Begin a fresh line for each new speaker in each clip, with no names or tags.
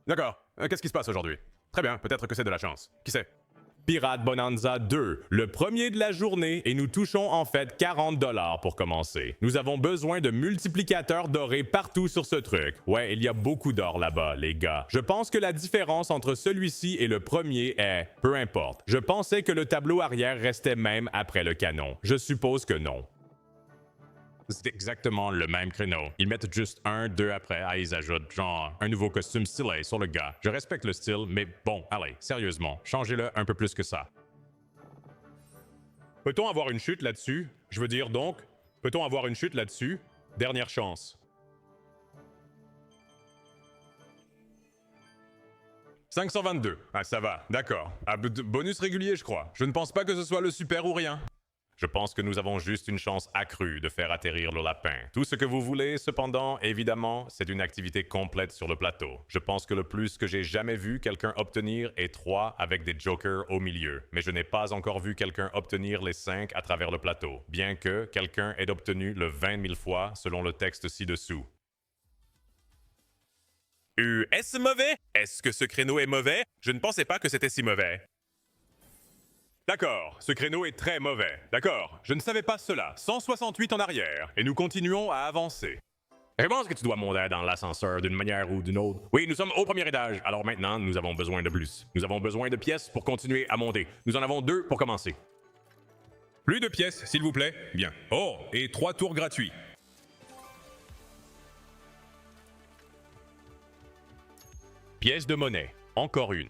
D'accord. Qu'est-ce qui se passe aujourd'hui? Très bien, peut-être que c'est de la chance. Qui sait?
Pirate Bonanza 2, le premier de la journée, et nous touchons en fait 40$ pour commencer. Nous avons besoin de multiplicateurs dorés partout sur ce truc. Ouais, il y a beaucoup d'or là-bas, les gars. Je pense que la différence entre celui-ci et le premier est, peu importe. Je pensais que le tableau arrière restait même après le canon. Je suppose que non. C'est exactement le même créneau. Ils mettent juste un, deux après. Ah, ils ajoutent genre un nouveau costume stylé sur le gars. Je respecte le style, mais bon, allez, sérieusement, changez-le un peu plus que ça.
Peut-on avoir une chute là-dessus? Je veux dire donc, peut-on avoir une chute là-dessus? Dernière chance. 522. Ah, ça va, d'accord. Ah, bonus régulier, je crois. Je ne pense pas que ce soit le super ou rien. Je pense que nous avons juste une chance accrue de faire atterrir le lapin. Tout ce que vous voulez, cependant, évidemment, c'est une activité complète sur le plateau. Je pense que le plus que j'ai jamais vu quelqu'un obtenir est 3 avec des jokers au milieu. Mais je n'ai pas encore vu quelqu'un obtenir les 5 à travers le plateau, bien que quelqu'un ait obtenu le 20 000 fois selon le texte ci-dessous. Est-ce mauvais? Est-ce que ce créneau est mauvais? Je ne pensais pas que c'était si mauvais. D'accord, ce créneau est très mauvais. D'accord, je ne savais pas cela. 168 en arrière, et nous continuons à avancer. Je pense que tu dois monter dans l'ascenseur d'une manière ou d'une autre. Oui, nous sommes au premier étage, alors maintenant, nous avons besoin de plus. Nous avons besoin de pièces pour continuer à monter. Nous en avons 2 pour commencer. Plus de pièces, s'il vous plaît. Bien. Oh, et 3 tours gratuits.
Pièce de monnaie, encore une.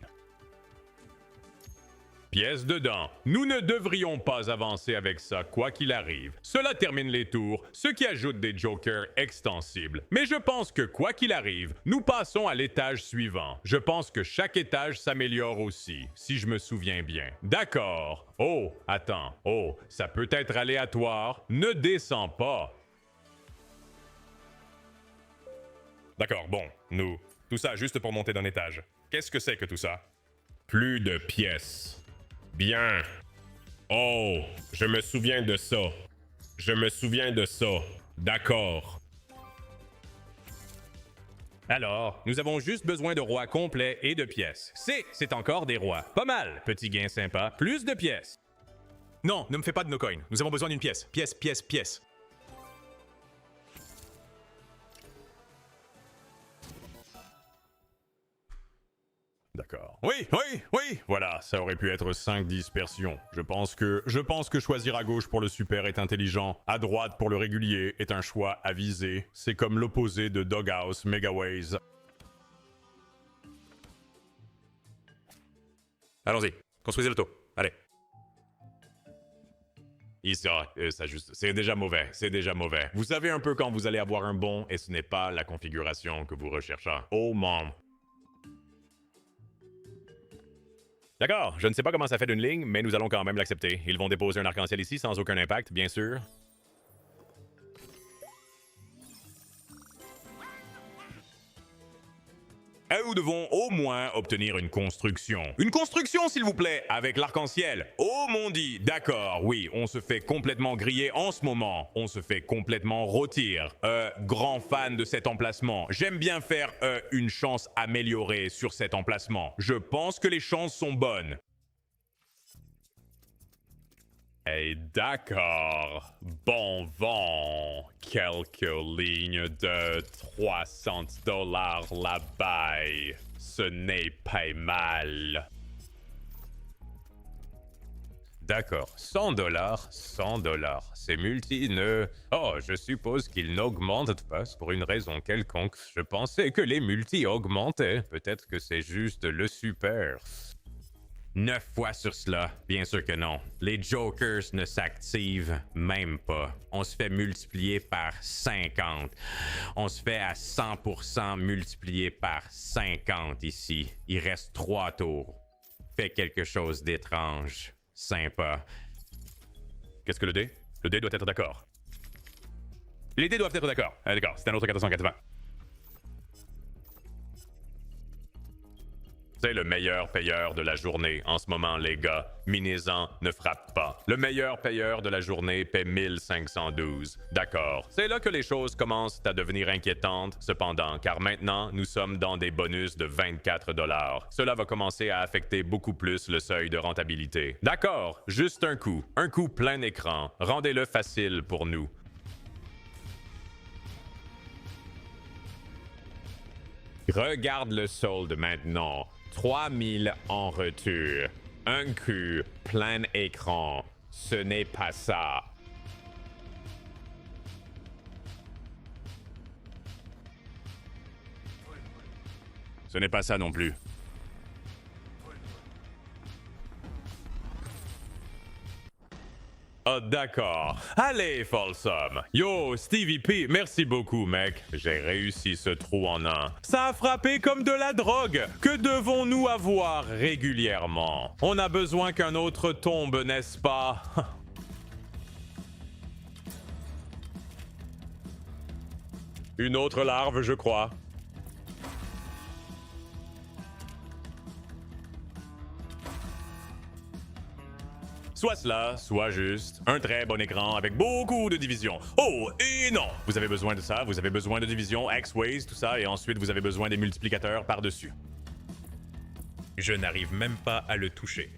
Pièce dedans. Nous ne devrions pas avancer avec ça, quoi qu'il arrive. Cela termine les tours, ce qui ajoute des jokers extensibles. Mais je pense que, quoi qu'il arrive, nous passons à l'étage suivant. Je pense que chaque étage s'améliore aussi, si je me souviens bien. D'accord. Oh, attends. Oh, ça peut être aléatoire. Ne descends pas.
D'accord, bon, nous. Tout ça juste pour monter d'un étage. Qu'est-ce que c'est que tout ça?
Plus de pièces. Bien. Oh, je me souviens de ça. Je me souviens de ça. D'accord.
Alors, nous avons juste besoin de rois complets et de pièces. C'est encore des rois. Pas mal, petit gain sympa. Plus de pièces.
Non, ne me fais pas de no coin. Nous avons besoin d'une pièce. Pièce, pièce, pièce. D'accord. Oui, oui, oui. Voilà, ça aurait pu être 5 dispersions. Je pense que choisir à gauche pour le super est intelligent, à droite pour le régulier est un choix avisé. C'est comme l'opposé de Doghouse Megaways. Allons-y, construisez l'auto. Allez. C'est déjà mauvais, c'est déjà mauvais. Vous savez un peu quand vous allez avoir un bon et ce n'est pas la configuration que vous recherchez. Oh man. D'accord, je ne sais pas comment ça fait d'une ligne, mais nous allons quand même l'accepter. Ils vont déposer un arc-en-ciel ici sans aucun impact, bien sûr. Et nous devons au moins obtenir une construction. Une construction, s'il vous plaît, avec l'arc-en-ciel. Oh mon dit, d'accord, oui, on se fait complètement griller en ce moment. On se fait complètement rôtir. Grand fan de cet emplacement. J'aime bien faire une chance améliorée sur cet emplacement. Je pense que les chances sont bonnes. Et d'accord, bon vent, quelques lignes de 300$ là-bas, ce n'est pas mal. D'accord, 100$, 100$. Ces multi ne... Oh, je suppose qu'ils n'augmentent pas pour une raison quelconque. Je pensais que les multi augmentaient. Peut-être que c'est juste le super. 9 fois sur cela, bien sûr que non. Les jokers ne s'activent même pas. On se fait multiplier par 50. On se fait à 100% multiplier par 50 ici. Il reste 3 tours. Fais quelque chose d'étrange. Sympa. Qu'est-ce que le dé? Le dé doit être d'accord. Les dés doivent être d'accord. Ah, d'accord, c'est un autre 480.
C'est le meilleur payeur de la journée en ce moment, les gars. Minez-en, ne frappe pas. Le meilleur payeur de la journée paie 1512. D'accord. C'est là que les choses commencent à devenir inquiétantes, cependant, car maintenant, nous sommes dans des bonus de 24 $. Cela va commencer à affecter beaucoup plus le seuil de rentabilité. D'accord, juste un coup plein écran. Rendez-le facile pour nous. Regarde le solde maintenant. 3000 en retour. Un coup, plein écran. Ce n'est pas ça.
Ce n'est pas ça non plus.
Ah, d'accord. Allez, Folsom. Yo, Stevie P, merci beaucoup, mec. J'ai réussi ce trou en un. Ça a frappé comme de la drogue. Que devons-nous avoir régulièrement? On a besoin qu'un autre tombe, n'est-ce pas? Une autre larve, je crois. Soit cela, soit juste un très bon écran avec beaucoup de divisions. Oh, et non! Vous avez besoin de ça, vous avez besoin de divisions, X-Ways, tout ça, et ensuite vous avez besoin des multiplicateurs par-dessus.
Je n'arrive même pas à le toucher.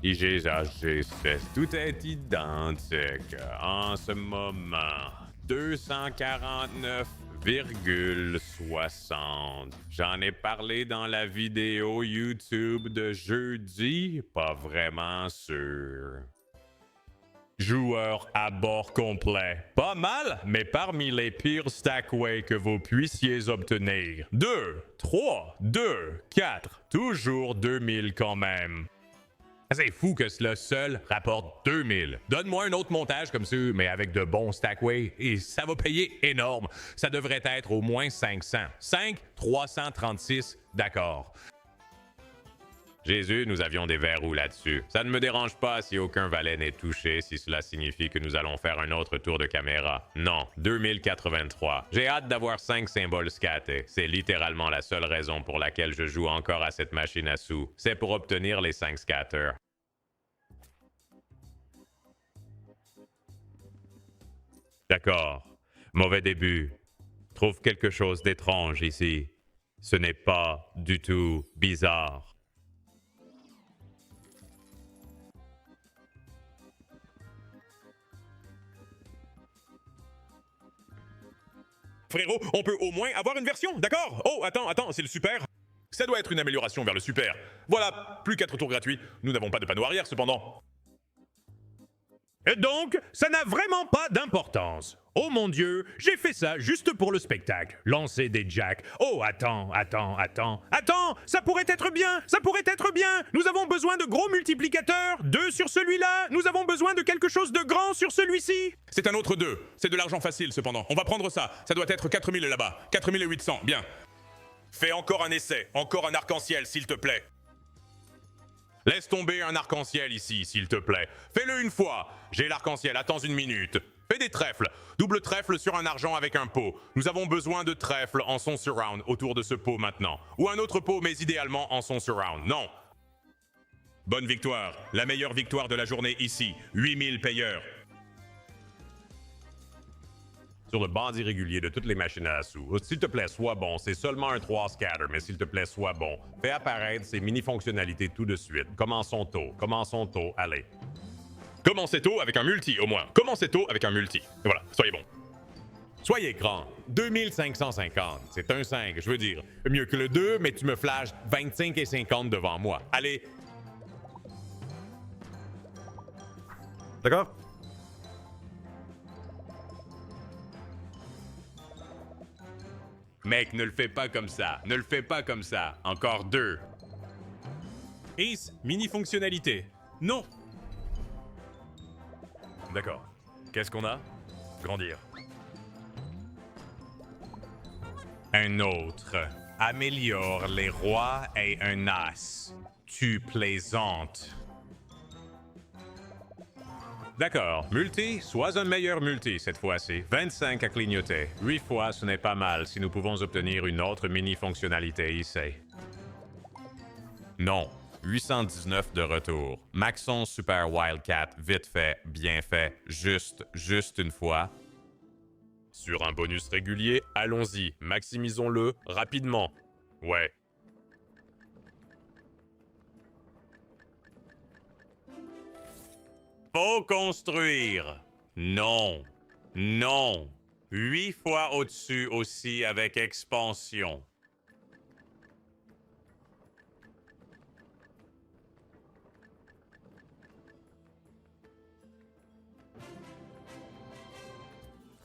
IGHG7, tout est identique en ce moment. 249,60. J'en ai parlé dans la vidéo YouTube de jeudi, pas vraiment sûr. Joueur à bord complet. Pas mal, mais parmi les pires stackways que vous puissiez obtenir. 2, 3, 2, 4. Toujours 2000 quand même. C'est fou que cela seul rapporte 2000. Donne-moi un autre montage comme ça, mais avec de bons stackways, et ça va payer énorme. Ça devrait être au moins 500. 5, 336, d'accord. Jésus, nous avions des verrous là-dessus. Ça ne me dérange pas si aucun valet n'est touché, si cela signifie que nous allons faire un autre tour de caméra. Non, 2083. J'ai hâte d'avoir 5 symboles scatés. C'est littéralement la seule raison pour laquelle je joue encore à cette machine à sous. C'est pour obtenir les 5 scatters. D'accord. Mauvais début. Trouve quelque chose d'étrange ici. Ce n'est pas du tout bizarre.
Frérot, on peut au moins avoir une version, d'accord? Oh, attends, c'est le super. Ça doit être une amélioration vers le super. Voilà, plus 4 tours gratuits. Nous n'avons pas de panneau arrière cependant.
Donc, ça n'a vraiment pas d'importance. Oh mon Dieu, j'ai fait ça juste pour le spectacle. Lancer des jacks. Oh, attends, ça pourrait être bien, Nous avons besoin de gros multiplicateurs. 2 sur celui-là. Nous avons besoin de quelque chose de grand sur celui-ci.
C'est un autre 2. C'est de l'argent facile cependant. On va prendre ça. Ça doit être 4000 là-bas. 4800, bien. Fais encore un essai. Encore un arc-en-ciel, s'il te plaît.
Laisse tomber un arc-en-ciel ici, s'il te plaît. Fais-le une fois. J'ai l'arc-en-ciel, attends une minute. Fais des trèfles. Double trèfle sur un argent avec un pot. Nous avons besoin de trèfles en son surround autour de ce pot maintenant. Ou un autre pot, mais idéalement en son surround. Non.
Bonne victoire. La meilleure victoire de la journée ici. 8000 payeurs.
Sur le bandit régulier de toutes les machines à sous. S'il te plaît, sois bon. C'est seulement un 3 scatter, mais s'il te plaît, sois bon. Fais apparaître ces mini-fonctionnalités tout de suite. Commençons tôt. Allez.
Commencez tôt avec un multi, au moins. Commencez tôt avec un multi. Et voilà, soyez bon.
Soyez grand. 2550. C'est un 5, je veux dire. Mieux que le 2, mais tu me flashes 25 et 50 devant moi. Allez.
D'accord?
Mec, ne le fais pas comme ça. Encore 2.
Ace, mini-fonctionnalité. Non.
D'accord. Qu'est-ce qu'on a? Grandir.
Un autre. Améliore les rois et un as. Tu plaisantes.
D'accord. Multi, sois un meilleur multi cette fois-ci. 25 à clignoter. 8 fois, ce n'est pas mal si nous pouvons obtenir une autre mini-fonctionnalité ici. Non. 819 de retour. Maxon Super Wildcat, vite fait, bien fait, juste une fois.
Sur un bonus régulier, allons-y, maximisons-le rapidement. Ouais.
Faut construire. Non. Non. 8 fois au-dessus aussi avec expansion.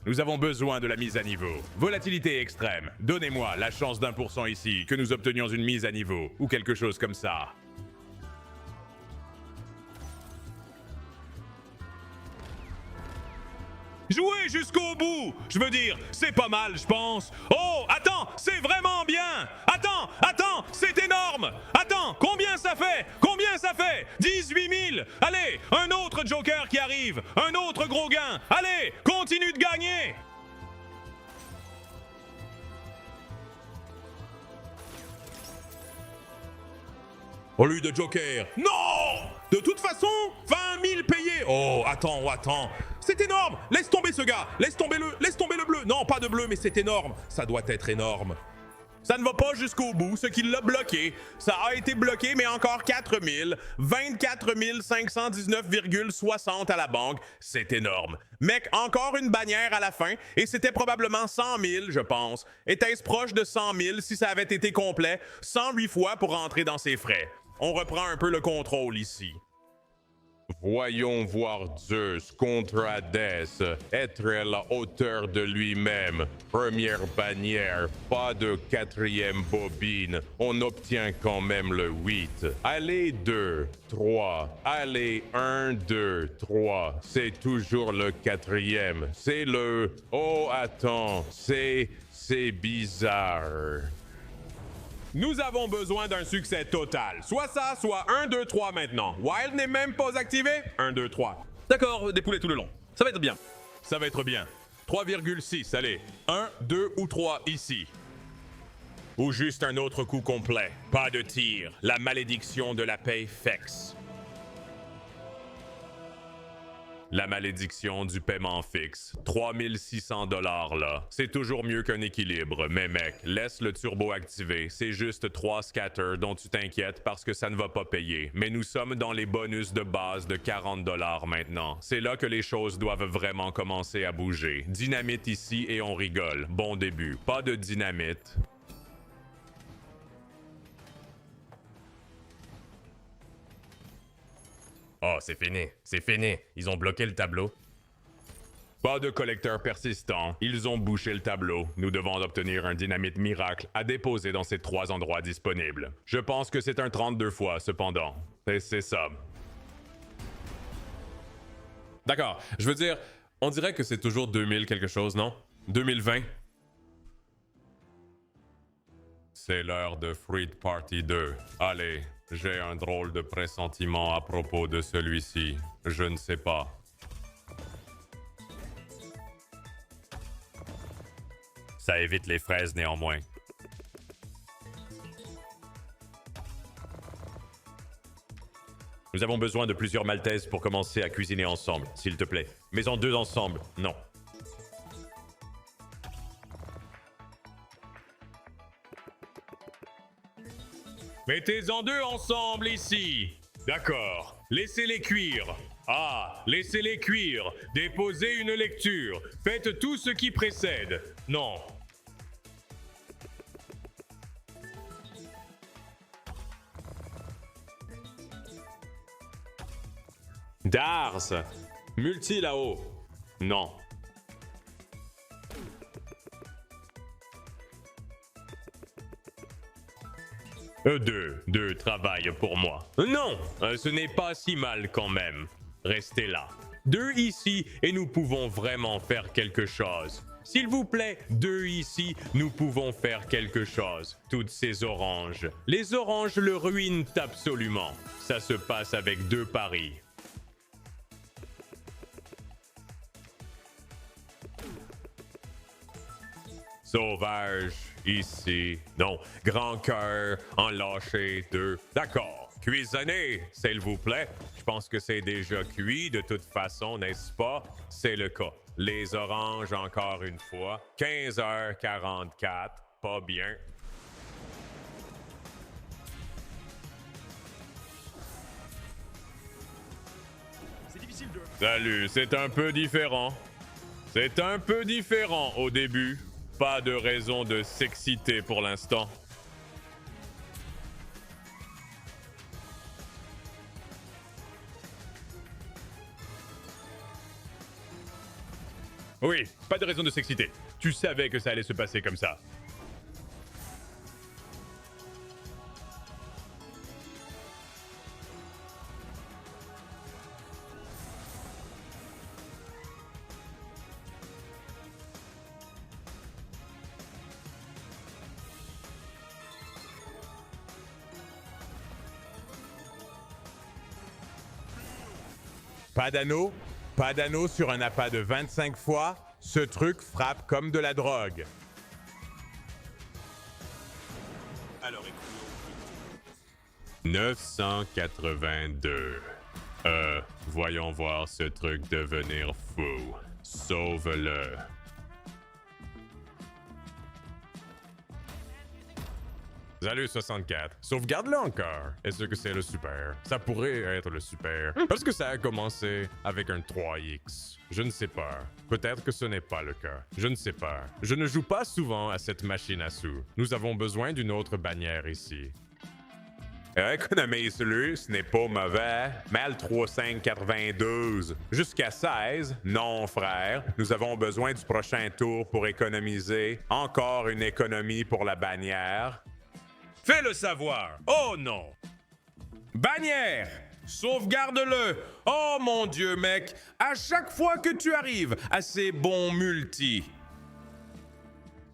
Nous avons besoin de la mise à niveau. Volatilité extrême. Donnez-moi la chance d'1% ici que nous obtenions une mise à niveau ou quelque chose comme ça.
Jouez jusqu'au bout! Je veux dire, c'est pas mal, je pense. Oh, attends, c'est vraiment bien! Attends, c'est énorme! Attends, combien ça fait? 18 000! Allez, un autre Joker qui arrive! Un autre gros gain! Allez, continue de gagner! Au lieu de Joker. Non! De toute façon, 20 000 payés. Oh, attends. C'est énorme! Laisse tomber ce gars! Laisse tomber le bleu! Non, pas de bleu, mais c'est énorme! Ça doit être énorme. Ça ne va pas jusqu'au bout, ce qui l'a bloqué. Ça a été bloqué, mais encore 4 000. 24 519,60 à la banque. C'est énorme. Mec, encore une bannière à la fin, et c'était probablement 100 000, je pense. Était-ce proche de 100 000 si ça avait été complet? 108 fois pour rentrer dans ses frais. On reprend un peu le contrôle ici.
Voyons voir Zeus contre Hadès être à la hauteur de lui-même. Première bannière, pas de quatrième bobine. On obtient quand même le 8. Allez 2, 3. Allez 1, 2, 3. C'est toujours le quatrième. C'est le... Oh, attends. C'est bizarre.
Nous avons besoin d'un succès total. Soit ça, soit 1, 2, 3 maintenant. Wild n'est même pas activé? 1, 2, 3.
D'accord, des poulets tout le long. Ça va être bien.
Ça va être bien. 3,6, allez. 1, 2 ou 3 ici. Ou juste un autre coup complet. Pas de tir. La malédiction de la paix Fex.
La malédiction du paiement fixe. 3600 $ là. C'est toujours mieux qu'un équilibre, mais mec, laisse le turbo activé. C'est juste 3 scatters dont tu t'inquiètes parce que ça ne va pas payer. Mais nous sommes dans les bonus de base de 40 $ maintenant. C'est là que les choses doivent vraiment commencer à bouger. Dynamite ici et on rigole. Bon début. Pas de dynamite.
Oh, c'est fini. Ils ont bloqué le tableau.
Pas de collecteur persistant. Ils ont bouché le tableau. Nous devons obtenir un dynamite miracle à déposer dans ces 3 endroits disponibles. Je pense que c'est un 32 fois, cependant. Et c'est ça.
D'accord. Je veux dire, on dirait que c'est toujours 2000 quelque chose, non? 2020?
C'est l'heure de Fruit Party 2. Allez, j'ai un drôle de pressentiment à propos de celui-ci. Je ne sais pas. Ça évite les fraises néanmoins. Nous avons besoin de plusieurs maltaises pour commencer à cuisiner ensemble, s'il te plaît. Mais en 2 ensemble, non.
Mettez-en 2 ensemble ici. D'accord. Laissez-les cuire. Ah, laissez-les cuire. Déposez une lecture. Faites tout ce qui précède. Non.
Dars! Multi là-haut. Non. Deux travaillent pour moi. Non, ce n'est pas si mal quand même. Restez là. 2 ici et nous pouvons vraiment faire quelque chose. S'il vous plaît, 2 ici, nous pouvons faire quelque chose. Toutes ces oranges. Les oranges le ruinent absolument. Ça se passe avec 2 paris.
Sauvage, ici. Non, grand cœur, en lâcher 2. D'accord. Cuisonner, s'il vous plaît. Je pense que c'est déjà cuit de toute façon, n'est-ce pas? C'est le cas. Les oranges, encore une fois. 15h44. Pas bien. Salut, c'est un peu différent. C'est un peu différent au début. Pas de raison de s'exciter pour l'instant. Oui, pas de raison de s'exciter. Tu savais que ça allait se passer comme ça. Pas d'anneau? Pas d'anneau sur un appât de 25 fois? Ce truc frappe comme de la drogue. Alors écoute. 982. Voyons voir ce truc devenir fou. Sauve-le. Salut 64. Sauvegarde-le encore. Est-ce que c'est le super? Ça pourrait être le super. Parce que ça a commencé avec un 3X. Je ne sais pas. Peut-être que ce n'est pas le cas. Je ne sais pas. Je ne joue pas souvent à cette machine à sous. Nous avons besoin d'une autre bannière ici. Économise-le, ce n'est pas mauvais. Mal 3592. Jusqu'à 16. Non, frère. Nous avons besoin du prochain tour pour économiser. Encore une économie pour la bannière.
Fais-le savoir. Oh non. Bannière. Sauvegarde-le. Oh mon Dieu, mec. À chaque fois que tu arrives à ces bons multi.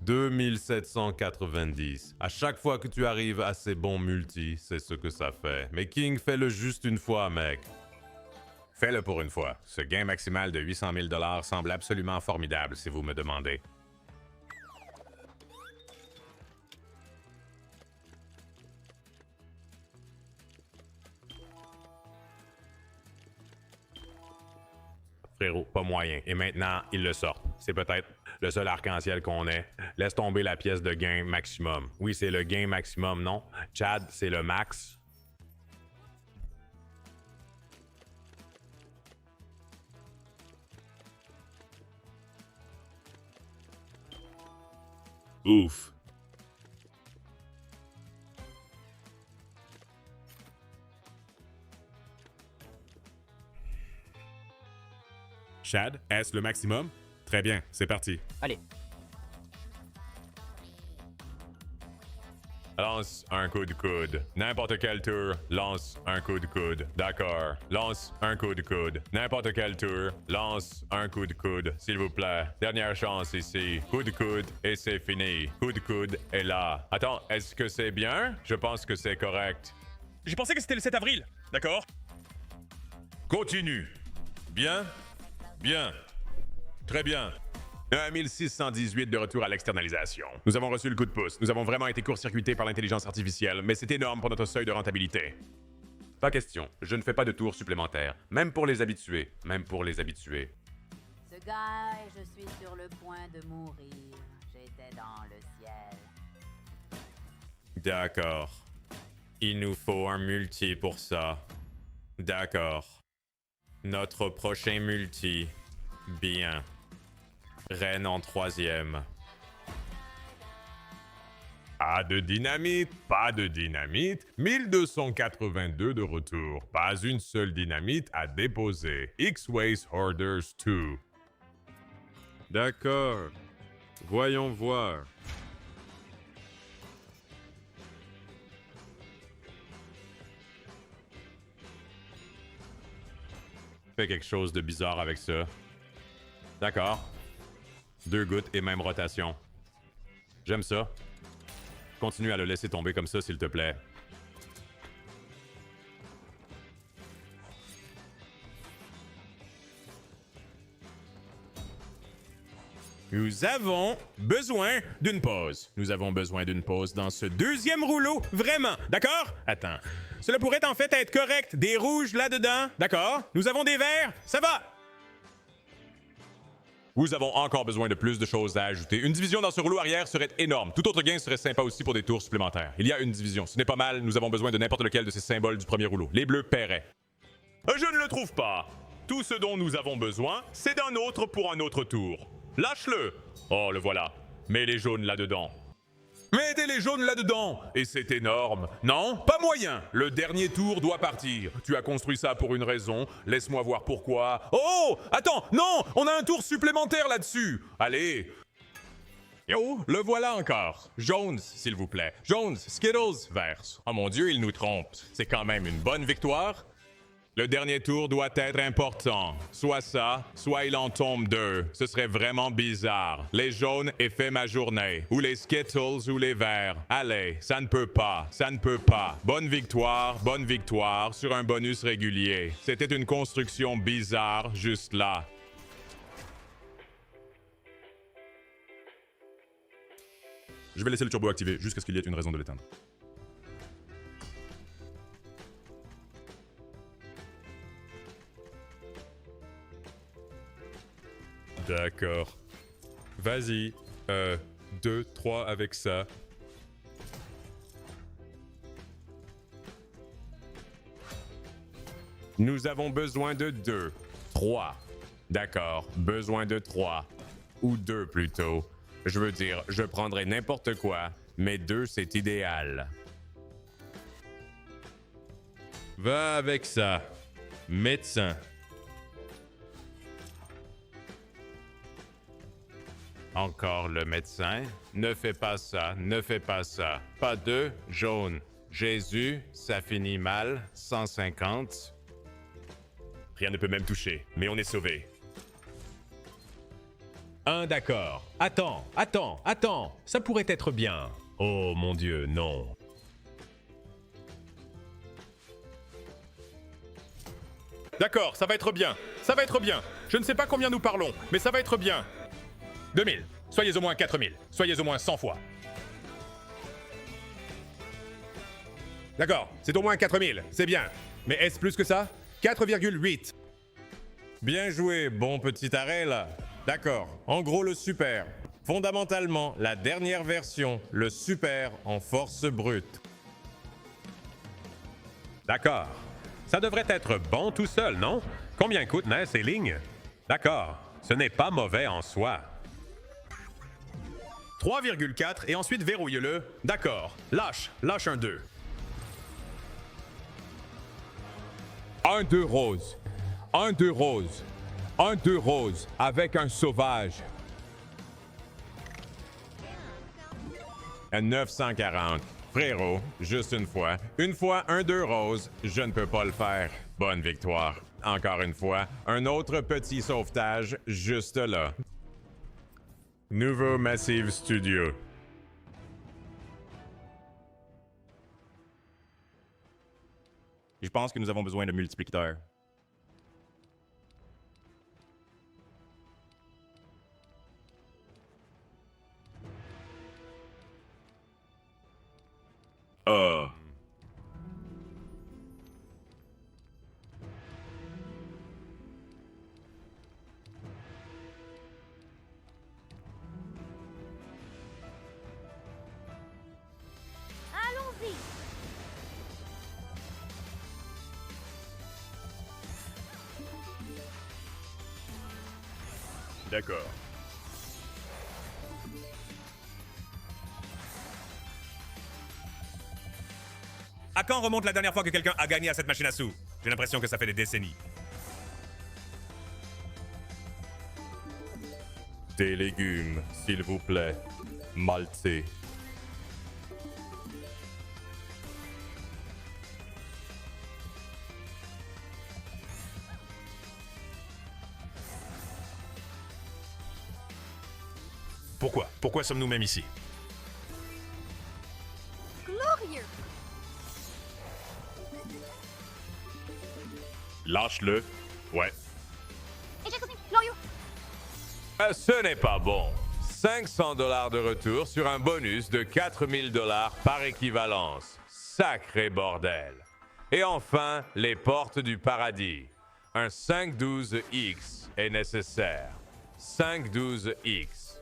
2790. À chaque fois que tu arrives à ces bons multis, c'est ce que ça fait. Mais King, fais-le juste une fois, mec.
Fais-le pour une fois. Ce gain maximal de 800 000 $ semble absolument formidable si vous me demandez. Frérot, pas moyen. Et maintenant, ils le sortent. C'est peut-être le seul arc-en-ciel qu'on ait. Laisse tomber la pièce de gain maximum. Oui, c'est le gain maximum, non? Chad, c'est le max.
Ouf. Chad, est-ce le maximum? Très bien, c'est parti.
Allez.
Lance un coup de coude. N'importe quel tour, lance un coup de coude. D'accord. Lance un coup de coude. N'importe quel tour, lance un coup de coude. S'il vous plaît. Dernière chance ici. Coup de coude et c'est fini. Coup de coude est là. Attends, est-ce que c'est bien? Je pense que c'est correct.
J'ai pensé que c'était le 7 avril. D'accord.
Continue. Bien? Bien. Très bien. 1618 de retour à l'externalisation. Nous avons reçu le coup de pouce. Nous avons vraiment été court-circuités par l'intelligence artificielle, mais c'est énorme pour notre seuil de rentabilité.
Pas question. Je ne fais pas de tours supplémentaires. Même pour les habitués. Même pour les habitués.
Ce gars, je suis sur le point de mourir. J'étais dans le ciel.
D'accord. Il nous faut un multi pour ça. D'accord. Notre prochain multi. Bien. Reine en 3e.
Pas de dynamite, pas de dynamite. 1282 de retour. Pas une seule dynamite à déposer. X-Ways Hoarders 2.
D'accord. Voyons voir.
Fais quelque chose de bizarre avec ça. D'accord. 2 gouttes et même rotation. J'aime ça. Continue à le laisser tomber comme ça, s'il te plaît.
Nous avons besoin d'une pause. Nous avons besoin d'une pause dans ce deuxième rouleau, vraiment. D'accord? Attends. Cela pourrait en fait être correct. Des rouges là-dedans. D'accord? Nous avons des verts. Ça va.
Nous avons encore besoin de plus de choses à ajouter. Une division dans ce rouleau arrière serait énorme. Tout autre gain serait sympa aussi pour des tours supplémentaires. Il y a une division. Ce n'est pas mal. Nous avons besoin de n'importe lequel de ces symboles du premier rouleau. Les bleus paieraient.
Je ne le trouve pas. Tout ce dont nous avons besoin, c'est d'un autre pour un autre tour. Lâche-le. Oh, le voilà. Mets les jaunes là-dedans.
Mettez les jaunes là-dedans! Et c'est énorme. Non, pas moyen. Le dernier tour doit partir. Tu as construit ça pour une raison. Laisse-moi voir pourquoi. Oh! Attends! Non! On a un tour supplémentaire là-dessus! Allez!
Yo, le voilà encore. Jones, s'il vous plaît. Jones, Skittles, vert. Oh mon Dieu, il nous trompe. C'est quand même une bonne victoire.
Le dernier tour doit être important. Soit ça, soit il en tombe deux. Ce serait vraiment bizarre. Les jaunes aient fait ma journée. Ou les Skittles ou les verts. Allez, ça ne peut pas. Ça ne peut pas. Bonne victoire sur un bonus régulier. C'était une construction bizarre juste là.
Je vais laisser le turbo activé jusqu'à ce qu'il y ait une raison de l'éteindre.
D'accord. Vas-y. 2, 3 avec ça.
Nous avons besoin de 2. 3. D'accord, besoin de 3. Ou 2 plutôt. Je veux dire, je prendrais n'importe quoi, mais 2 c'est idéal.
Va avec ça. Médecin.
Encore le médecin. Ne fais pas ça, ne fais pas ça. Pas 2, jaune. Jésus, ça finit mal. 150.
Rien ne peut même toucher, mais on est sauvé. D'accord. Attends. Ça pourrait être bien. Oh mon Dieu, non. D'accord, ça va être bien. Je ne sais pas combien nous parlons, mais ça va être bien. 2000. Soyez au moins 4000. Soyez au moins 100 fois. D'accord, c'est au moins 4000. C'est bien. Mais est-ce plus que ça? 4,8.
Bien joué, bon petit arrêt là. D'accord, en gros le super. Fondamentalement, la dernière version, le super en force brute.
D'accord. Ça devrait être bon tout seul, non? Combien coûtent ces lignes? D'accord. Ce n'est pas mauvais en soi. 3,4 et ensuite verrouille-le. D'accord. Lâche un 2.
Un 2 rose. Un 2 rose. Un 2 rose avec un sauvage.
À 940. Frérot, juste une fois. Une fois, un 2 rose, je ne peux pas le faire. Bonne victoire. Encore une fois, un autre petit sauvetage juste là. Nouveau Massive Studio.
Je pense que nous avons besoin de multiplicateurs.
Allons-y.
D'accord. À quand remonte la dernière fois que quelqu'un a gagné à cette machine à sous? J'ai l'impression que ça fait des décennies.
Des légumes, s'il vous plaît. Maltais.
Pourquoi? Pourquoi sommes-nous même ici?
Glorieux.
Lâche-le. Ouais.
Et j'ai glorieux.
Ce n'est pas bon. 500 $ de retour sur un bonus de 4000 $ par équivalence. Sacré bordel. Et enfin, les portes du paradis. Un 512X est nécessaire. 512X.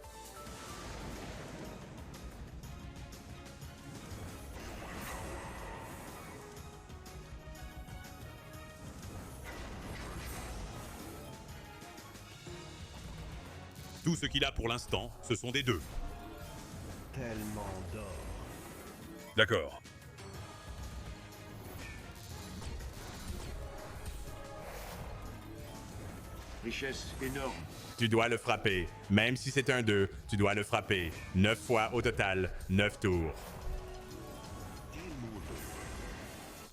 Tout ce qu'il a pour l'instant, ce sont des 2.
Tellement d'or.
D'accord.
Richesse énorme.
Tu dois le frapper. Même si c'est un 2, tu dois le frapper. 9 fois au total, 9 tours.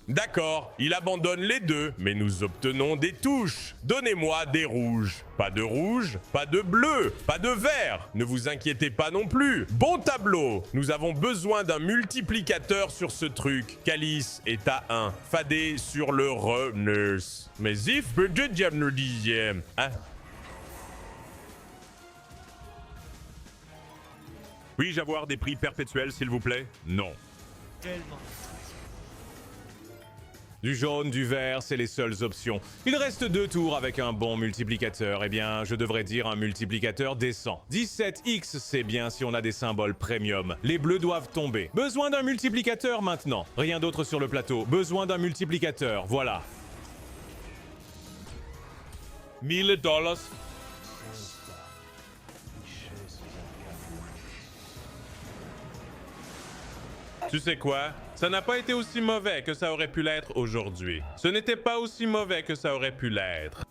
D'accord, il abandonne les 2, mais nous obtenons des touches. Donnez-moi des rouges. Pas de rouge, pas de bleu, pas de vert. Ne vous inquiétez pas non plus. Bon tableau. Nous avons besoin d'un multiplicateur sur ce truc. Calice est à 1. Fadé sur le runners. Mais if peut-être diable dixième. Hein?
Puis-je avoir des prix perpétuels, s'il vous plaît? Non.
Tellement.
Du jaune, du vert, c'est les seules options. Il reste 2 tours avec un bon multiplicateur. Eh bien, je devrais dire un multiplicateur décent. 17X, c'est bien si on a des symboles premium. Les bleus doivent tomber. Besoin d'un multiplicateur maintenant. Rien d'autre sur le plateau. Besoin d'un multiplicateur, voilà.
1000 $. Tu sais quoi? Ça n'a pas été aussi mauvais que ça aurait pu l'être aujourd'hui. Ce n'était pas aussi mauvais que ça aurait pu l'être.